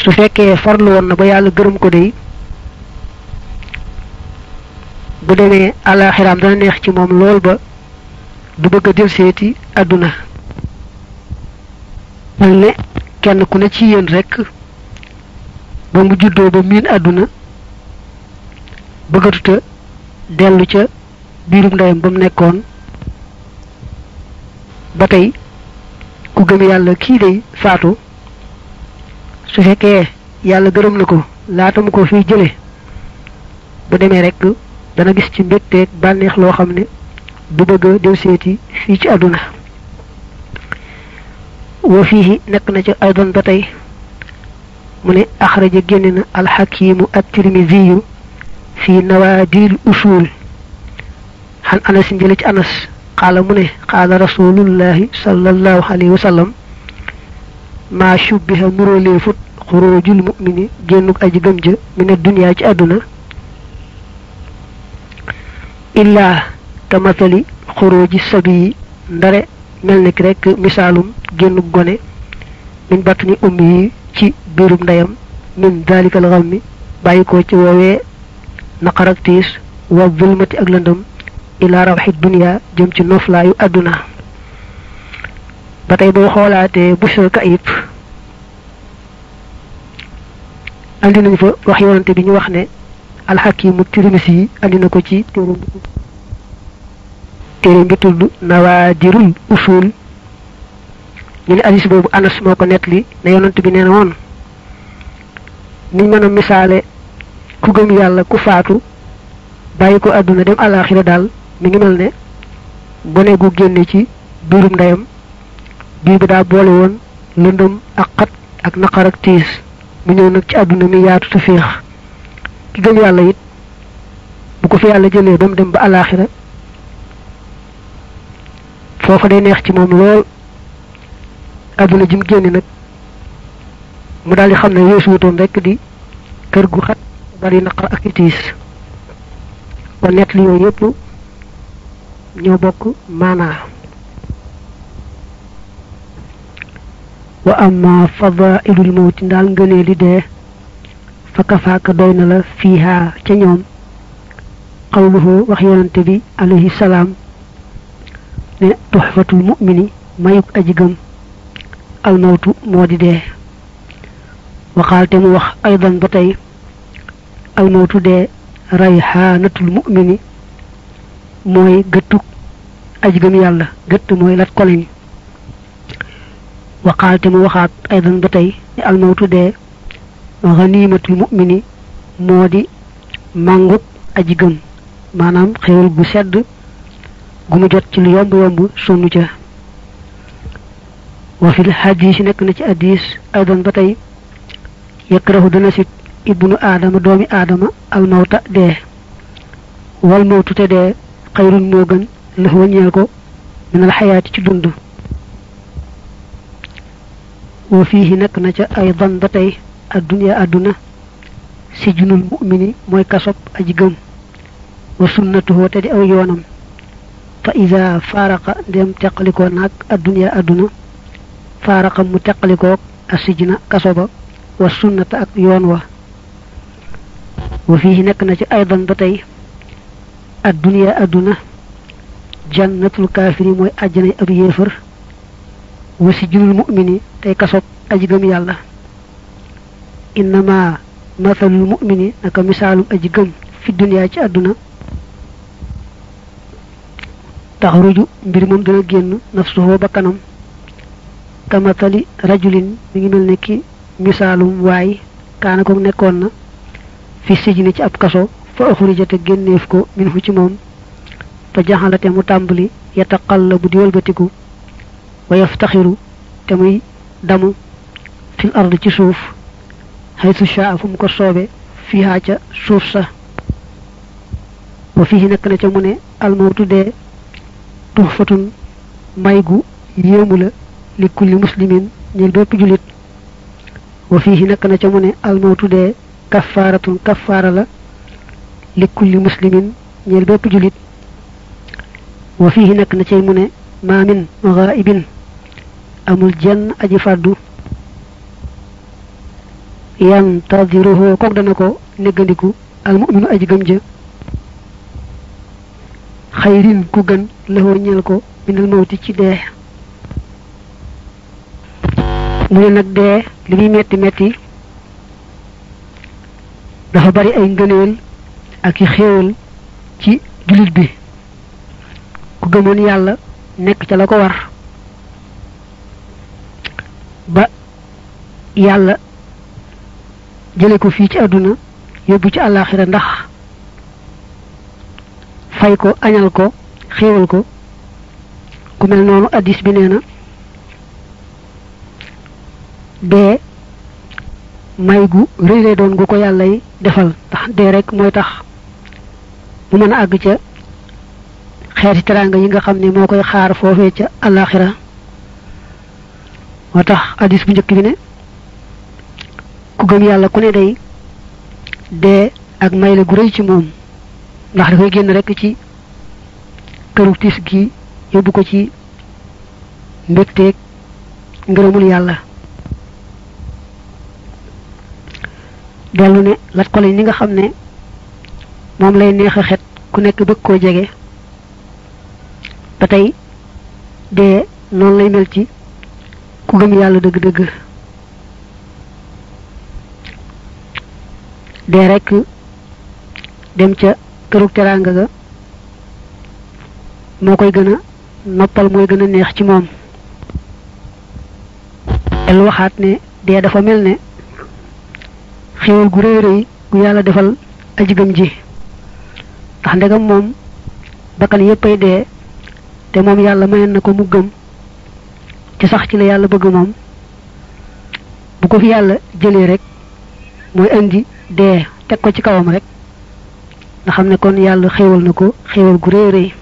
su fekkee farlu woon na ba yàlla gërëm ko dey bu demee àllaaxiraam dana neex ci moom lool ba du bëgg a del seeti àdduna mel ne kenn ku ne ci yéen rekk ba mu juddoo ba miin àdduna bëggatuta dellu ca biirum ndeyam ba mu nekkoon ba tey ku gëm yàlla kii day faatu su fekkee yàlla gërëm na ko laata mu ko fiy jële bu demee rekk dana gis ci mbégteeg bànneex loo xam ne du bëgg a del seeti fii ci àdduna wa fiihi nekk na ca aydan ba tey mu ne axraja génne na alxakimu at-tirmiziyu fi nawaadiril usul xan anas njële ci anas qaala mu ne qaala rasulullahi sallallahu alayhi wa sallam maa shubbiha muróoleefut xuróojul mu'mini génnuk aji gëm ja mina duniyaa ci àdduna illaa ka matali xuróoji sabiyi ndare mel ni ki rekk misaalum génnuk gone min batni ummi yi ci biirum ndeyam min dalikal xammi bàyyi ko ci woowee naqar ak tiis wa zulmati ak lëndëm ilaa rawxi dunya jëm ci noflaayu àdduna ba tey boo xoolaatee Busra Kayib andi nañ fa wax yonante bi ñu wax ne alxakimu Tirmisi yi andi na ko ci téere bi tudd nawaadirul usul ñu ne hadis boobu Anas moo ko nettali ne yonante bi nee na woon niñ mën a misaale ku gëm yàlla ku faatu bàyyi ko àdduna dem àllaaxira daal mi ngi mel ne gone gu génne ci biirum ndeyam biir bi daa boole woon lëndëm ak xat ak naqar ak tiis mu ñëw nag ci àdduna mi yaatu te féex ki gëm yàlla it bu ko fi yàlla jëlee ba mu dem ba àllaaxira foofa day neex ci moom lool àdduna ji mu génne nag mu daal di xam ne weesu wutoon rekk di kër gu xat bari naqar ak tiis kon nett li yooyu yëpp ñoo bokk maanaa wa amma fadailul mawti ndaal ngënee li dee fa kafaaka doy na la fiihaa ca ñoom qawluhu wax yonante bi alayhi salaam ne tuxfatul mu'mini mayuk aji gëm almawtu moo di dee waxaal te mu wax aydan ba tey almawtu dee rayhaanatul mu'mini mooy gëttuk aji gëm yàlla gëtt mooy lat koleñ waxaal te mu waxaat aydan ba tey ne almawtu dee ganimatul mu'mini moo di mànguk aji gëm maanaam xéewal bu sedd gu mu jot ci lu yomb yomb sonnu ca wa fil hadis nekk na ci hadis aydan ba tey yakrahu dana sit ibnu aadama doomi aadama almawta dee wal mawtu te dee xayrun moo gën la ñeel ko minal xayaati ci dund wa fiihi nekk na ca aydan ba tey adduniya àdduna sijnul mu'mini mooy kasob aji gëm wa sunnatuhu te di aw yoonam fa iza faaraqa ndem teqalikoo naag adduniya àdduna faaraqa mu teqalikoog asijna kasoba wa sunnata ak yoon wa fiihi nekk na ci aydan ba tey adduniya àdduna jannatul kaafiri mooy àjjanay ab yéefar wa sijnul mu'mini tey kasob aji gëm yàlla innama mathalul mu'mini naka misaalum aji gëm fi duniyaa ci àdduna taxruju mbir moom dana génn nafsuhu bakkanam kamathali rajulin mi ngi mel ne ki misaalum waay kaana ko nekkoon na fi sijni ci ab kaso fa uxrijate génneef ko minhu ci moom fa jaxalate mu tàmbali yataqallabu di wëlbatiku wa yaftaxiru te muy damu fil ard ci suuf haythu shaa fu mu ko soobe fiihaa ca suuf sa wa fiihi nekk na ca mu ne almawtu dee tuxfatun may gu yéemu la li kulli muslimin ñeel bépp julit wa fiihi nekk na ca mu ne almawtu dee kaffaaratun kaffaara la li kulli muslimin ñeel bépp julit wa fiihi nekk na cay mu ne maa min ghaibin amul jenn aji fàddu yantadiruhu kook dana ko neggandiku al mu'minu aji gëm ja xayrin ku gën lëxoo ñeel ko minal mawti ci dee mu ne nag dee li muy metti metti dafa bari ay ngëneel ak i xéewal ci jullit bi ku gëmoon yàlla nekk ca la ko war ba yàlla jële ko fii ci àdduna yóbbu ci àllaaxira ndax fay ko añal ko xéewal ko ku mel noonu addis bi nee na dee may gu rëy lay doon gu ko yàllay defal ndax dee rek mooy tax mu mën a àgg ca xeeti teraanga yi nga xam ne moo koy xaar foofee ca àllaaxira moo tax addis bu njëkk bi ne ku gëm yàlla ku ne day dee ak may la gu rëy ci moom ndax da koy génn rek ci këru tiis gi yóbbu ko ci mbégteeg ngërëmul yàlla dellu ne lat ko lañ ni nga xam ne moom lay neex a xet ku nekk bëgg koo jege ba tey dee noonu lay mel ci ku gëm yàlla dëgg-dëgg dee rek dem ca kërug teraanga ga moo koy gën a noppal mooy gën a neex ci moom el waxaat ne dee dafa mel ne xéewal gu rëy rëy gu yàlla defal aji gëm ji ndax ndegam moom bakkan yéppay dee te moom yàlla mayoon na ko mu gëm ci sax ci la yàlla bëgg moom bu ko fi yàlla jëlee rek mooy indi dee teg ko ci kawam rek nga xam ne kon yàlla xéewal na ko xéewal gu rëy rëy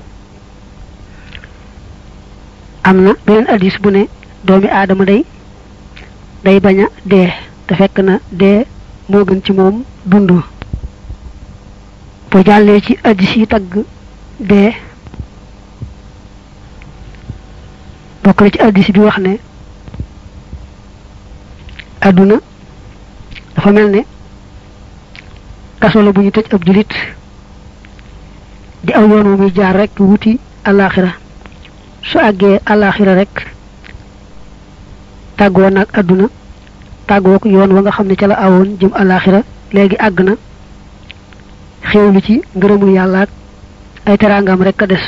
am na beneen addis bu ne doomi aadama day bañ a dee te fekk na dee moo gën ci moom dund boo jàllee ci addis yi tagg dee bokk na ci addis bi wax ne àdduna dafa mel ne kaso la bu ñu tëj ab julit di aw yoon wu muy jaar rek wuti àllaaxira su àggee àllaaxira rek tàggoo nag àdduna tàggoo ko yoon wa nga xam ne ca la awoon jëm àllaaxira léegi àgg na xéewlu ci ngërëmul yàlla ak ay teraangam rek a des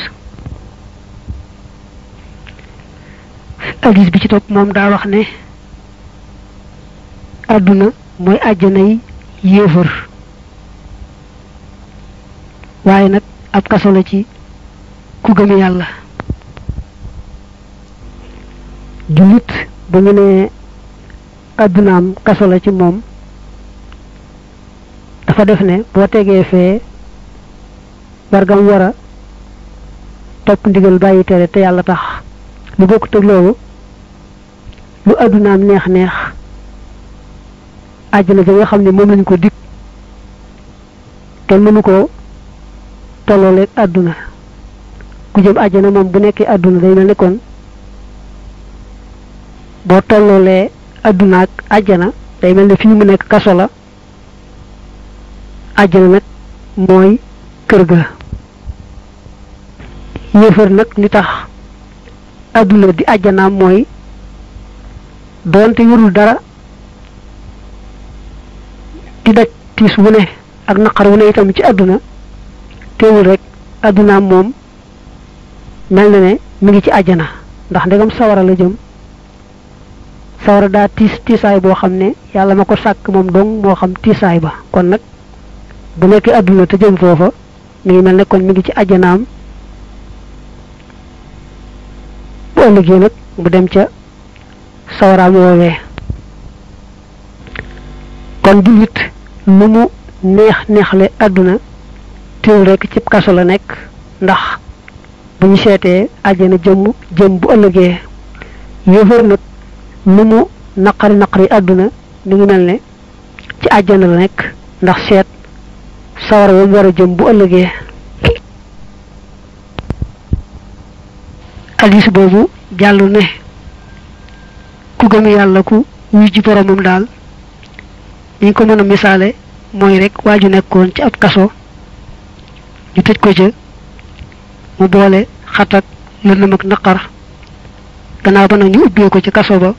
hadiis bi ci topp moom daa wax ne àdduna mooy àjjanay yéefar waaye nag ab kaso la ci ku gëm yàlla jullit bu ñu ne àddunaam kaso la ci moom dafa def ne boo tegee fee wargam war a topp ndigal bàyyi tere te yàlla tax lu bokk tëg loolu lu àddunaam neex neex àjjana ja nga xam ne moom lañ ko dig kenn mënu ko tollooleeg àdduna ku jëm àjjana moom bu nekkee àdduna day mel ne kon boo tolloolee àdduna ak àjjana day mel ne fii mu nekk kaso la àjjana nag mooy kër ga yéefar nag li tax àdduna di àjjanaam mooy doonte yorul dara di daj tiis wu ne ak naqar wu ne itam ci àdduna teewul rek àddunaam moom mel na ne mi ngi ci àjjana ndax ndegam sawara la jëm sawara daa tiisaay boo xam ne yàlla ma ko sàkk moom dong moo xam tiisaay ba kon nag bu nekkee àdduna te jëm foofa mi ngi mel ne kon mi ngi ci àjjanaam bu ëllëgee nag mu dem ca sawaraam woowee kon jullit lu mu neexle àdduna teewul rek ci kaso la nekk ndax bu ñu seetee àjjana jëm bu ëllëgee yéefar nag lu mu naqari àdduna mi ngi mel ne ci àjjana la nekk ndax seet sawara wa mu war a jëm bu ëllëgee hadiis boobu jàllu ne ku gëm yàlla ku wuy ji boromam daal ñu ko mën a misaale mooy rek waaju nekkoon ci ab kaso ñu tëj ko ca mu boole xatak lëndëm ak naqar gannaaw ba nag ñu ubbee ko ci kaso ba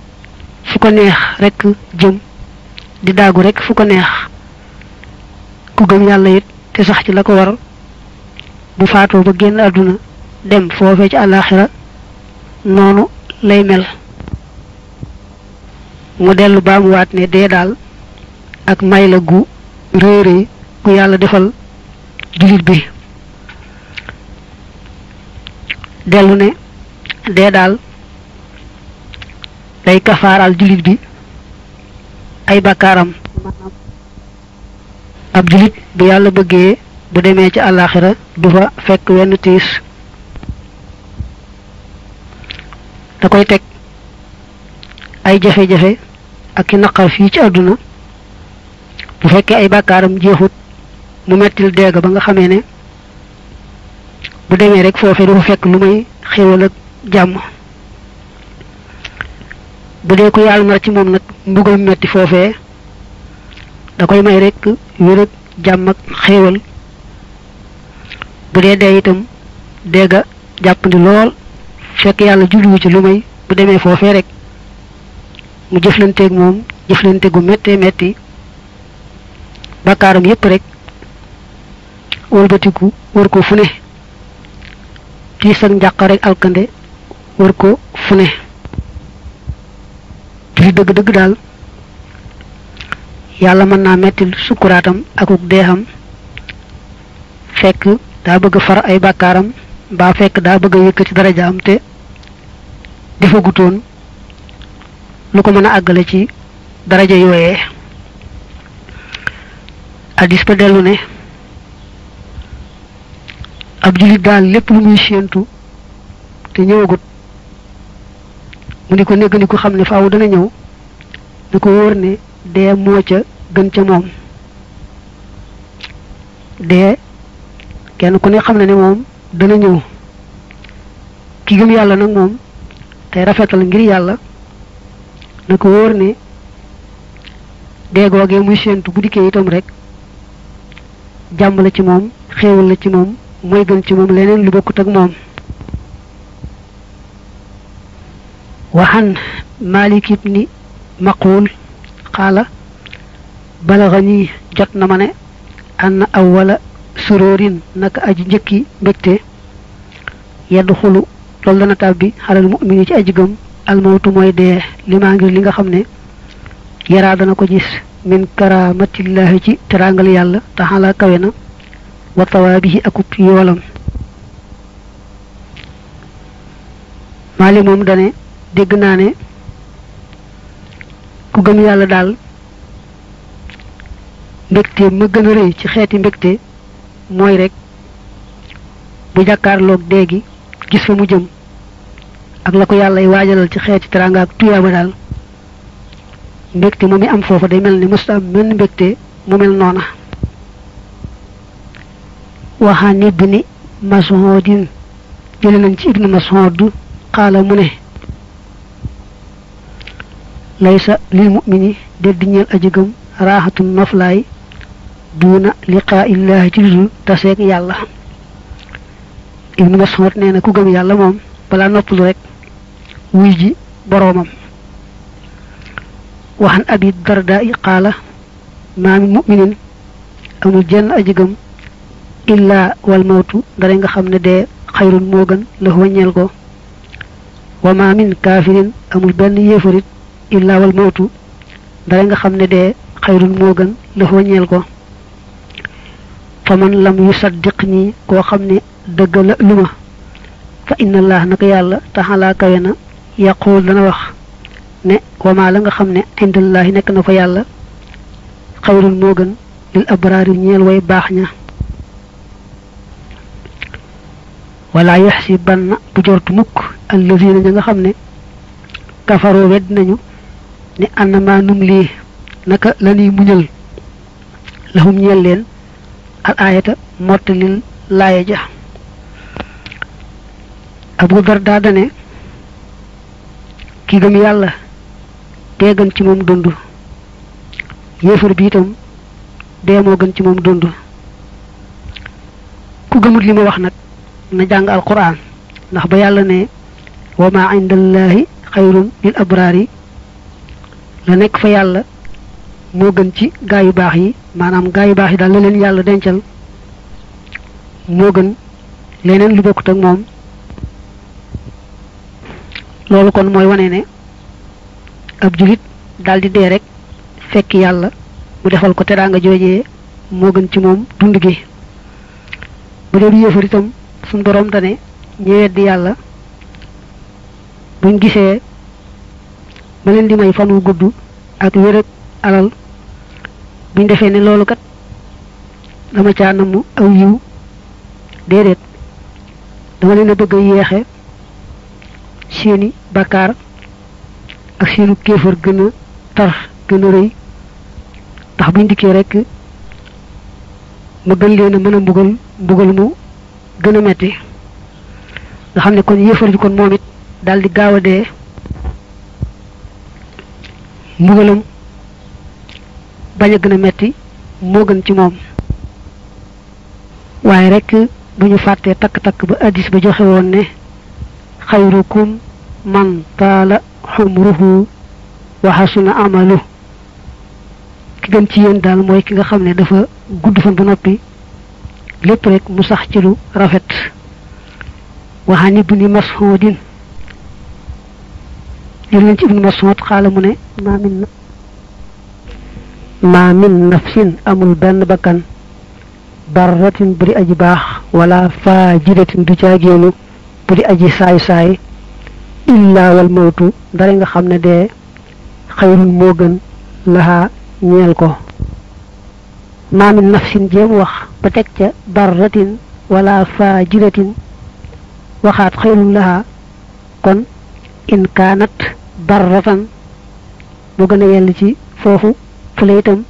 fu ko neex rek jëm di daagu rek fu ko neex ku gëm yàlla it te sax ci la ko war bu faatoo ba génn àdduna dem foofee ci àllaaxira noonu lay mel. mu dellu baamuwaat ne dee daal ak may la gu réeré gu yàlla defal jullit bi. dellu ne dee daal day kafaaral jullit bi ay bakkaaram. ab jullit bu yàlla bëggee bu demee ci àllaaxira du fa fekk wenn tiis da koy teg ay jafe-jafe ak i naqar fii ci àdduna bu fekkee ay bakkaaram jeexut mu mettil deega ba nga xamee ne bu demee rek foofee du fa fekk lu may xéewal ak jàmm. bu dee ko yàlla nar ci moom nag mbugal metti foofee da koy may rek wér ak jàmm ak xéewal. bu dee dee itam deega jàppandi lool fekk yàlla jubluwu ci lu may bu demee foofee rek mu jëflanteeg moom jëflante gu méttee métti bakkaaram yépp rek wëlbatiku wër ko fu ne tiis ak njàq rek alkande wër ko fu ne. li dëgg-dëgg daal yàlla mën naa mettil sukkuraatam akuk deexam fekk daa bëgg far ay bakkaaram mbaa fekk daa bëgg yëkkati darajaam te defagutoon lu ko mën a àggale ci daraja yooyee. addis ba dellu ne ab jullit daal lépp lu muy séentu te ñëwagut mu di ko négg ni ko xam ne faaw dana ñëw di ko wóor ne dee moo ca gën ca moom. dee kenn ku ne xam ne ne moom dana ñëw ki gëm yàlla nag moom tey rafetal ngir yàlla na ko wóor ne dee googee muy séentu bu dikkee itam rek jàmm la ci moom xéewal la ci moom mooy gën ci moom leneen lu bokkut ak moom. waxan Maalik ibni Maquul qaala balaghani jot na ma ne anna awwala suróorin naka aji njëkki mbégte yadxulu loolu dana tàbbi xalal mu'mini ci aji gëm almawtu mooy dee li maa ngir li nga xam ne yaraa dana ko gis min karamatillahi ci teraangal yàlla taxala kawe na wa tawaabihi akub yoolam. Maalik moom dane dégg naa ne ku gëm yàlla daal mbégte ma gën a rëy ci xeeti mbégte mooy rek bu jàkkaarloog dee gi gis fa mu jëm ak la ko yàlla y waajalal ci xeeti teraanga ak tuyaaba daal mbégte mu mi am foofa day mel ni mësta am menn mbégte mu mel noona. waxaan ibni Mas'udin jële nañ ci ibnu Mas'ud qaala mu ne laysa lil mu'mini déddi ñeel aji gëm raaxatun noflaay duuna liqaa illaahi ci dul taseeg yàlla. ibnu Mas'ud nee na ku gëm yàlla moom balaa noppalu rek wuy ji boroomam. waxan abi darda i qaala maa min mu'minin amul jenn aji gëm illaa wal mawtu dara nga xam ne dee xayrun moo gën la waññeel ko. wa maa min kaafirin amul benn yéefarit illaa wal mawtu dara nga xam ne dee xayrun moo gën la waññeel ko. fa man lam yusaddiq nii koo xam ne dëgg la lu ma fa inna allah naka yàlla taxalaa kawe na yaquul dana wax ne wamaa la nga xam ne indallaahi nekk na fa yàlla xayrun moo gën lil abraari ñeel way baax ña. wala yaxsibanna bu jortu mukk allazina ña nga xam ne kafaroo wedd nañu ne annama num lii naka la ñuy muñal lahum ñeel leen al aayata mottalil laaya ja. Abu Darda dane ki gëm yàlla dee gën ci moom dund yéefar bi itam dee moo gën ci moom dund. ku gëmut li ma wax nag na jàng alquran ndax ba yàlla ne wa ma indallahi xayrun lil abraari la nekk fa yàlla moo gën ci gaa yu baax yi maanaam gaa yu baax yi daal la leen yàlla dencal moo gën leneen lu bokkut ak moom. loolu kon mooy wane ne ab julit daldi dee rek fekk yàlla mu defal ko teraanga joojee moo gën ci moom dund gi. bu dee du yéefar itam suñ borom dane ñi weddi yàlla buñ gisee ma leen di may fan wu gudd ak wér ak alal buñ defee ne loolu kat dama caa namm aw yiw déedéet dama leen a bëgg a yeexe seeni bakkaar ak seenu kéefar gën a tar gën a rëy tax buñ dikkee rek ma gën leen a mën a mbugal mu gën a metti nga xam ne kon yéefar bi kon moom it daal di gaaw a dee mbugalam bañ a gën a metti moo gën ci moom. waaye rek bu ñu fàttee takk-takk ba addis ba joxe woon ne xayrukum man taala xumruhu wa xasuna amalu ki gën ci yéen daal mooy ki nga xam ne dafa gudd fan ba noppi lépp rek mu sax ci lu rafet. waxaan ibni mas'udin jël nañ ci ibnu mas'ud xaala mu ne ma min nafsin amul benn bakkan barratin bu di aji baax wala faajiratin du caagéenu bu di aji saay-saay illa wal mawtu dara nga xam ne dee xayrun moo gën lahaa ñeel ko. ma min nafsin jéem wax ba teg ca barratin wala faajiratin waxaat xayrun lahaa kon in kaanat barratan moo gën a yell ci foofu fële itam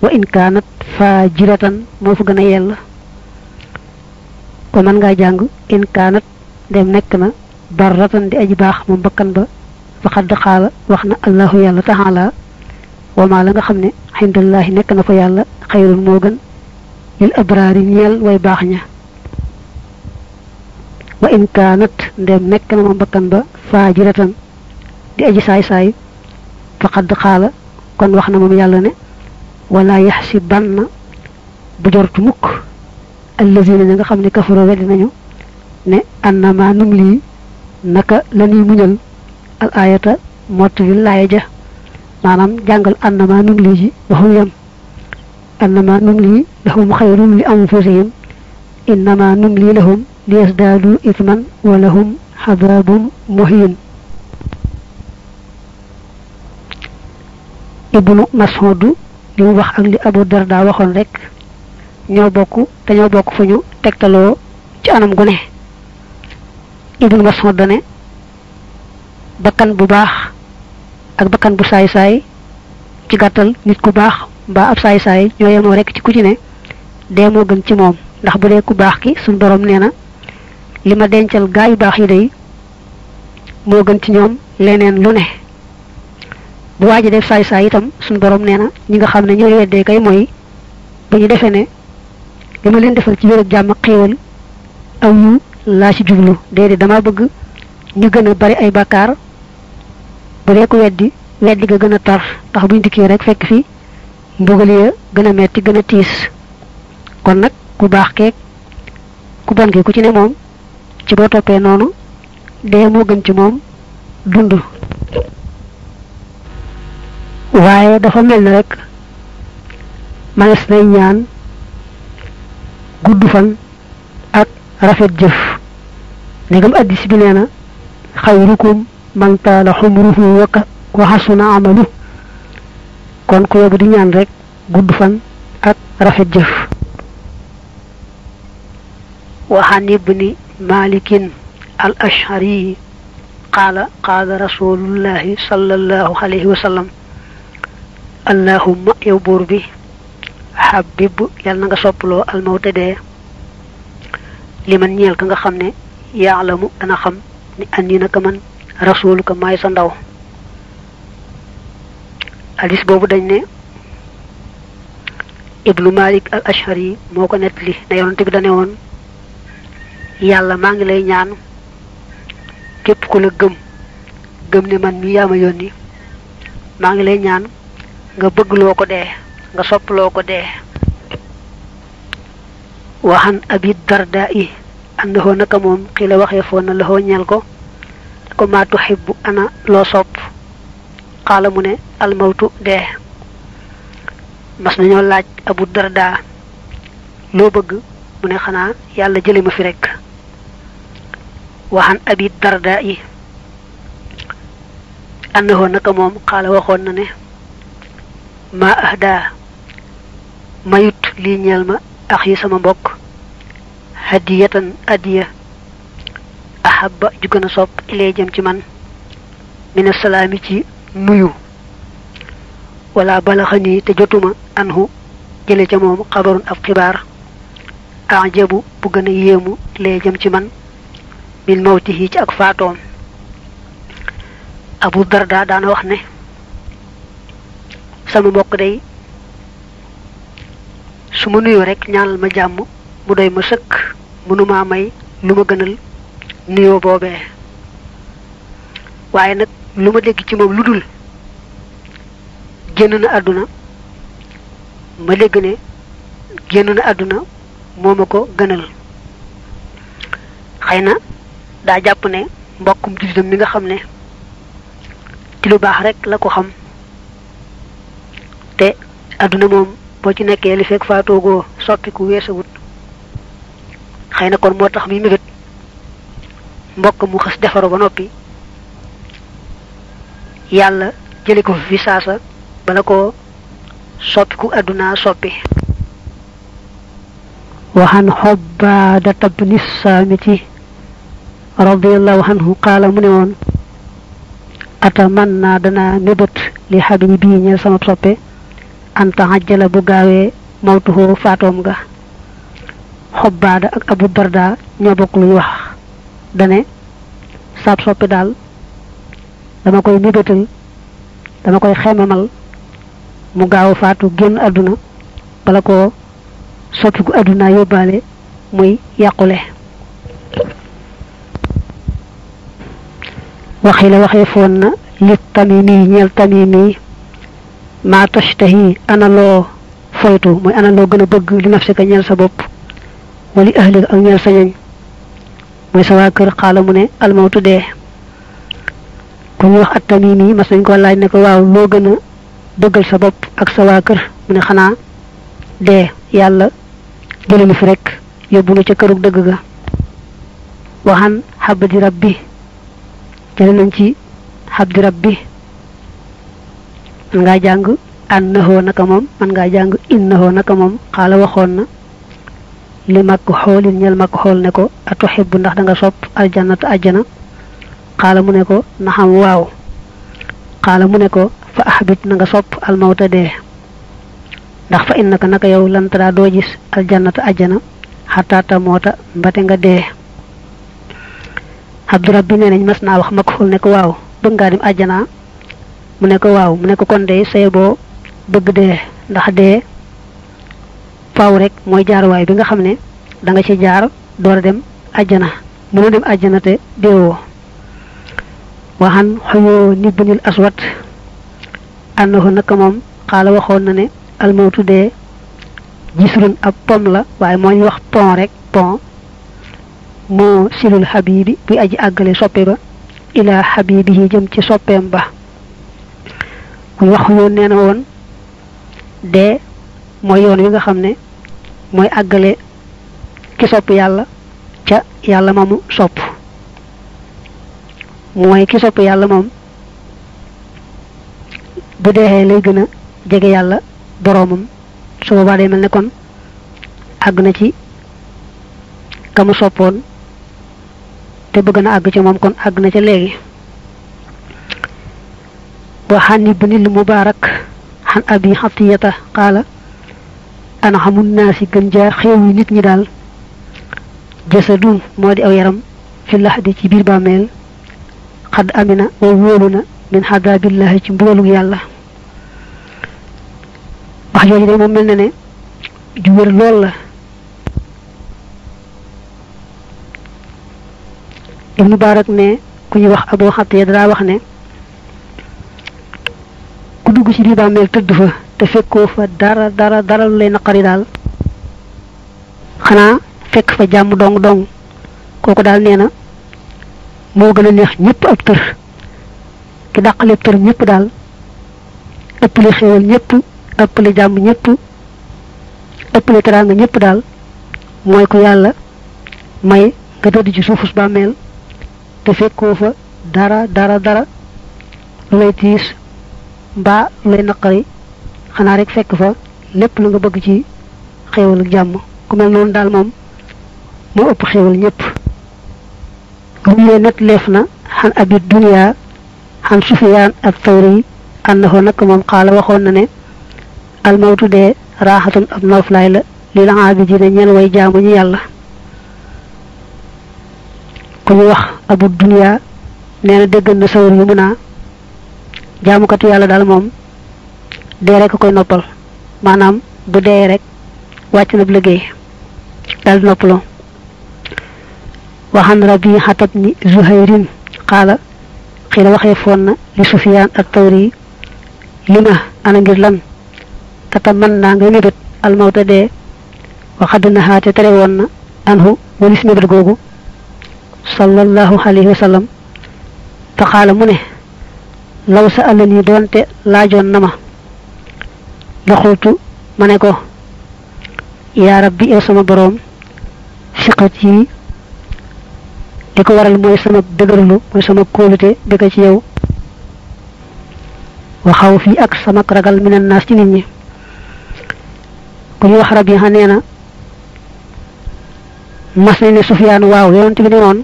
wa in kaanat faajiratan moo fa gën a yell. kon mën ngaa jàng in kaanat dem nekk na barratan di aji baax moom bakkan ba faqad xaala wax na allahu yàlla taala wa maa la nga xam ne xindallaahi nekk na fa yàlla xayrun moo gën lil abraari ñeel way baax ña. wa in kaanat ndem nekk na moom bakkan ba faajiratan di aji saay-saay faqad xaala kon wax na moom yàlla ne wala yaxsibanna bu jortu mukk allazina ña nga xam ne kafaro weddi nañu ne annama numli naka la ñuy muñal al ayata mottali laaya ja maanaam jàngal annama numli ji waxul yam annama numli lahum xayrun li anfusihim innama numli lahum liyasdaadu ithman wa lahum xadaabun muhin. ibnu mas'ud li mu wax ak li abu darda waxoon rek ñoo bokk fu ñu tegtaloo ci anam gu ne. ibnu mas'ud dane bakkan bu baax ak bakkan bu saay-saay ci gàttal nit ku baax mbaa ab saay-saay ñoo yemoo rek ci ku ci ne dee moo gën ci moom ndax bu dee ku baax ki suñ borom nee na li ma dencal gaa yu baax yi day moo gën ci ñoom leneen lu ne. bu waaji def saay-saay itam suñ borom nee na ñi nga xam ne ñooy weddee kay mooy bu ñu defee ne li ma leen defal ci wér ak jàmm xéewal aw yu laa ci jublu déedéet dama bëgg ñu gën a bari ay bàkkaar bu dee ko weddi ga gën a tar tax buñ dikkee rek fekk fi mbugal ya gën a metti gën a tiis. kon nag ku baax keek ku bon ke ku ci ne moom ci boo toppee noonu dee moo gën ci moom dund. waaye dafa mel ne rek manes nay ñaan gudd fan ak rafet jëf ndegam addis bi nee na xayrukum man taala xumruhu wa xasuna amalu kon ku yóbbu di ñaan rek gudd fan ak rafet jëf. waxaan ibni malikin al ashari qaala qaala rasulullahi sallallahu alayhi wa sallam allahumma yow buur bi habib yal na nga soppaloo almawta dee liman ñeel ka nga xam ne yaalamu dana xam ni andi naka man rasuluka maay sa ndaw. hadis boobu dañ ne ibnu Malik al Ashari moo ko nettali ne yonante bi dane woon yàlla maa ngi lay ñaan képp ku la gëm ne man mi yaa ma yónni maa ngi lay ñaan nga bëgg loo ko dee nga sopp loo ko dee. waxan abi darda yi annahu naka moom xila waxee foon na laxoo ñeel ko ko maa tuhibbu ana loo sopp xaala mu ne almawtu dee. mas nañoo laaj abu darda loo bëgg mu ne xanaa yàlla jële ma fi rek. waxan abi darda yi annahu naka moom xaala waxoon na ne maa ahda mayut lii ñeel ma ax yi sama mbokk hadiyatan adiya ahabba ju gën a sopp ilee jëm ci man mina salaami ci nuyu wala balaxani te jotuma anhu jële ca moom xabarun ab xibaar ajabu bu gën a yéemu ilee jëm ci man min mawtihi ci ak faatoom. Abu Darda daana wax ne sama mbokk day su ma nuyoo rek ñaanal ma jàmm mu doy ma sëkk mënuma may lu ma gënal nuyoo boobee waaye nag lu ma dégg ci moom lu dul génn na àdduna ma dégg ne génn na àdduna moo ma ko gënal. xëy na daa jàpp ne mbokkum jullitam mi nga xam ne ci lu baax rek la ko xam te àdduna moom boo ci nekkee li fekk faatoogoo soppiku weesawut xëy na kon moo tax mi mébét mbokk mu xas defaru ba noppi yàlla jëli ko fi saasa bala ko soppiku àdduna soppi. waxan Ubaadata bni Saamiti radiyallahu anhu qaala mu ne woon atamanna dana mébét li habibi ñeel sama soppe anta ajjala bu gaawee mawtuhu faatoom ga. Ubaada ak Abu Darda ñoo bokk luy wax dane saab soppe daal dama koy mébétal dama koy xemamal mu gaaw faatu génn àdduna bala ko soppiku àdduna yóbbaale muy yàqule. waxi la waxee foon na li Tamimi ñeel Tamimi maa tashtahi ana loo foytu mooy ana loo gën a bëgg li nafsika ñeel sa bopp wali ahlika ak ñeel sa ñoñ mooy sa waa kër xaala mu ne almawtu dee. ku ñu wax at Tamimi mas nañ ko laaj ne ko waaw loo gën a bëggal sa bopp ak sa waa kër mu ne xanaa dee yàlla jëlelu fi rek yóbbu nu ca kërug dëgg ga. waxan xabdi rabbi jële nañ ci xabdi rabbi man ngaa jàng annahu naka moom man ngaa jàng innahu naka moom xaala waxoon na li makk xoolin ñel makk xool ne ko atuhibbu ndax da nga sopp aljannata ajjana xaala mu ne ko naxam waaw xaala mu ne ko fa ahbit na nga sopp almawta dee ndax fa innaka naka yow lantara doo gis aljannata ajjana xataata moota mbate nga dee. Abdu Rabbi nee nañ mas naa wax makk xool ne ko waaw bëgg ngaa dem ajjana mu ne ko waaw mu ne ko kon de say boo bëgg dee ndax dee faaw rek mooy jaaruwaay bi nga xam ne da nga ci jaar door a dem ajjana mënoo dem ajjana te deewoo. waxan xuyoo nibnil aswat annahu naka moom xaala waxoon na ne almawtu dee gisrun ab pom la waaye moo ñu wax pont rek pont moo silul xabibi buy aji àggale soppe ba ilaa xabibihi jëm ci soppeem ba. muy wax yoon nee na woon dee mooy yoon wi nga xam ne mooy àggale ki sopp yàlla ca yàlla ma mu sopp. mooy ki sopp yàlla moom bu deexee lay gën a jege yàlla boroomam su boobaa day mel ne kon àgg na ci ka mu soppoon te bëgg na àgg ci moom kon àgg na ca léegi. waxaan ibnil Mubaarak xan abi xatiyata qaala ana xamul naa si gën jaa xew yi nit ñi daal jasadun moo di aw yaram fi laxdi ci biir bàmmeel xad amina wa wóolu na min xadaabillahi ci mbugalug yàlla. wax jooju de moom mel na ne ju wër lool la. Ibnu Barak ne ku ñu wax Abu Xatiya dara wax ne ku dugg ci riba mel tëdd fa te fekkoo fa dara lu lay naqari daal xanaa fekk fa jàmm dong kooku daal nee na moo gën a neex ñëpp ab tër ki dàqale tër ñëpp daal ëppale xéewal ñëpp ëppale jàmm ñëpp ëppale teraanga ñëpp daal mooy ko yàlla may nga tëdd ci suufus bàmmeel te fekkoo fa dara lu lay tiis mbaa lu lay naqari xanaa rek fekk fa lépp lu nga bëgg ci xéewal ak jàmm ku mel noonu daal moom moo ëpp xéewal ñëpp. mu ne net leef na xan abi dunya xan Sufyaan at-Tawri annahu nag moom xaala waxoon na ne almawtu dee raaxatun ab noflaay la lil aabidiina ñeen way jaamu ñi yàlla. ku ñu wax abu dunya nee na dégg na sawar yu mu naa jaamukatu yàlla daal moom dee rek a koy noppal maanaam bu dee rek wàcc na bu liggéey daal di noppaloo. waxan Rabiixata bni Zuhayrin xaala xii la waxee foon na li Sufyaan at-Tawri lima ana ngir lan tataman naa ngay mébét almawta dee waxadd na xaate tere woon na anhu walis mébét googu sallallahu alayhi wa sallam te xaala mu ne law sa àlla nii doonte laajoon na ma la xultu ma ne ko yaa rabbi yow sama boroom siqat yi li ko waral mooy sama dëgërlu mooy sama kóolute dëgg ci yow waxaw fii ak sama ragal minan naas ci nit ñi. ku ñu wax Rabiixa nee na mas nañ ne Sufyaan waaw yonent bi ne woon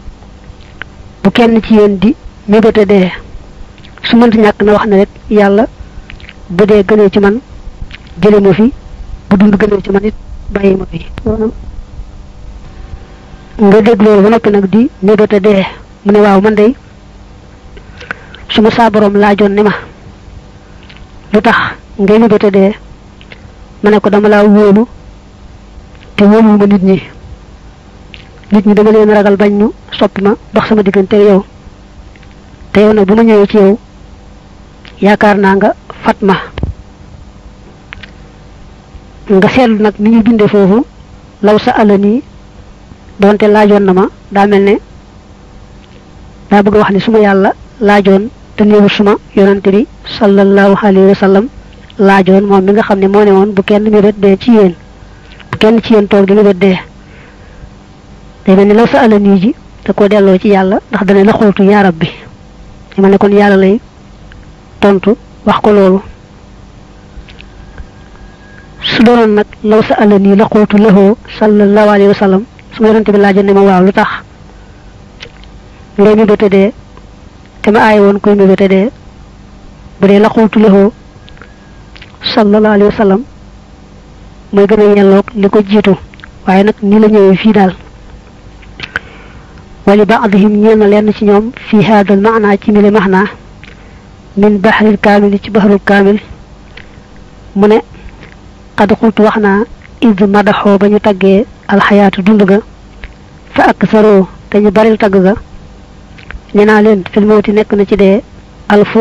bu kenn ci yéen di mébéte dee su mënta ñàkk na wax ne rek yàlla bu dee gënee ci man jële ma fi bu dund gënee ci man it bàyyi ma fi. nga dégg loolu ba noppi nag di mébéte dee mu ne waaw man day su ma saa boroom laajoon ne ma lu tax ngay mébéte dee ma ne ko dama laa wóolu te wóoluwuma nit ñi dama leen ragal bañ ñu soppi ma dox sama diggante yow te yow nag bu ma ñëwee ci yow yaakaar naa nga fat ma. nga seetlu nag ni ñu bindee foofu law sa àlla nii doonte laajoon na ma daa mel ne daa bëgg a wax ni suma yàlla laajoon te néewul suma yonante bi sallallahu alayhi wa sallam laajoon moom mi nga xam ne moo ne woon bu kenn mébét dee ci yéen bu kenn ci yéen toog di mébét dee day mel ni law sa àlla nii ji da koo delloo ci yàlla ndax dana la xultu yaa rabbi ma ne kon yàlla lay tontu wax ko loolu. su doonoon nag law sa àlla nii la xultu lahu sallallahu alayhi wa sallam su ma yonante bi laajoon ne ma waaw lu tax ngay mébéte dee te ma aaye woon koy mébéte dee bu dee la xultu lahu sallallahu alayhi wa sallam mooy gën a yelloog li ko jiitu waaye nag nii la ñëwee fii daal. wali baadihim ñeel na lenn ci ñoom fii haadal maanaa ci mili maxnaa min baxril kaamil ci baxrul kaamil mu ne qad xultu wax naa id madaxoo ba ñu taggee alxayaatu dund ga fa aksaroo te ñu baril tagg ga ne naa leen fil mawti nekk na ci dee alfu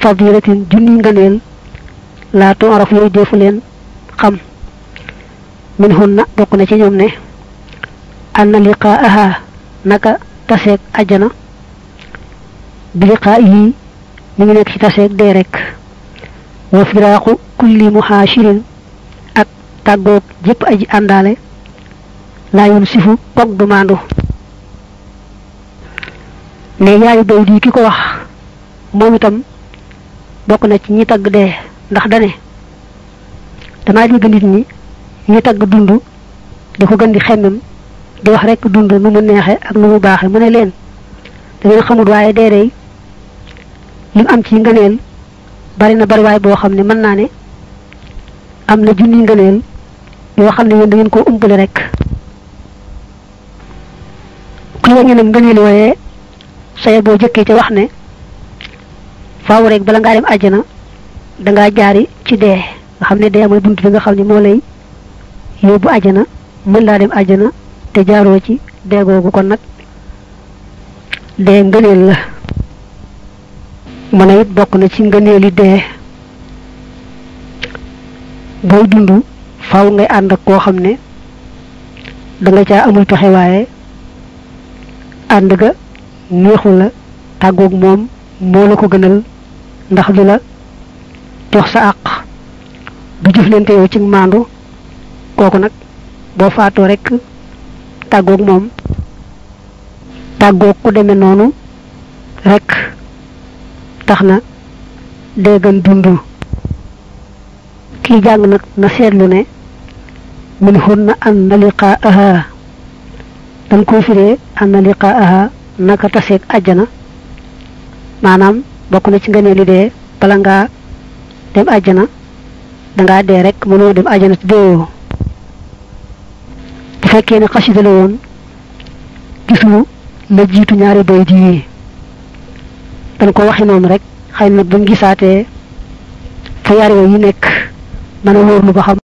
fadilatin junni ngëneel laa tu'raf yooyu defu leen xam min hunna bokk na ci ñoom ne anna liqaaha naka taseeg ajjana bi liqaa yi mi ngi nekk ci taseeg dee rek wa firaaqu kulli muhaashirin ak tàggoog jëpp aji àndaale laa yun sifu koog du maandu. ne yaayu bay di ki ko wax moom itam bokk na ci ñi tagg dee ndax dane damaa dégg nit ñi ñi tagg dund di ko gën di xemmem di wax rek dund nu mu neexe ak nu mu baaxe mu ne leen da ngeen xamul waaye dee day lim am ci ngëneel bari na bari waay boo xam ne mën naa ne am na junni ngëneel yoo xam ne yéen da ngeen koo umpale rek. ku la ngeen ngëneel yooyee saye boo jëkkee ca wax ne faaw rek bala ngaa dem àjjana dangaa jaari ci dee nga xam ne dee mooy bunt bi nga xam ne moo lay yóbbu àjjana mën laa dem àjjana te jaaroo ci dee googu kon nag dee ngëneel la mën a it bokk na ci ngëneeli dee booy dund faaw ngay ànd ak koo xam ne da nga caa amul pexe waaye ànd ga neexu la tàggoog moom moo la ko gënal ndax du la jox sa àq du jëflante yow ci maandu kooku nag boo faatoo rek tàggoog moom tàggoog ku demee noonu rek tax na dee gën dund kii jàng nag na seetlu ne min hunna anna liqaaha dañ koo firee anna liqaaha naka taseeg àjjana maanaam bokk na ci ngëneeli dee bala ngaa dem àjjana dangaa dee rek mënoo dem àjjana te deewoo bu fekkee ne xasida la woon gisulu la jiitu ñaari bayit yi dañ ko waxe noonu rek xëy na buñ gisaatee fa yaar yooyu yi nekk mën a wóorlu ba xam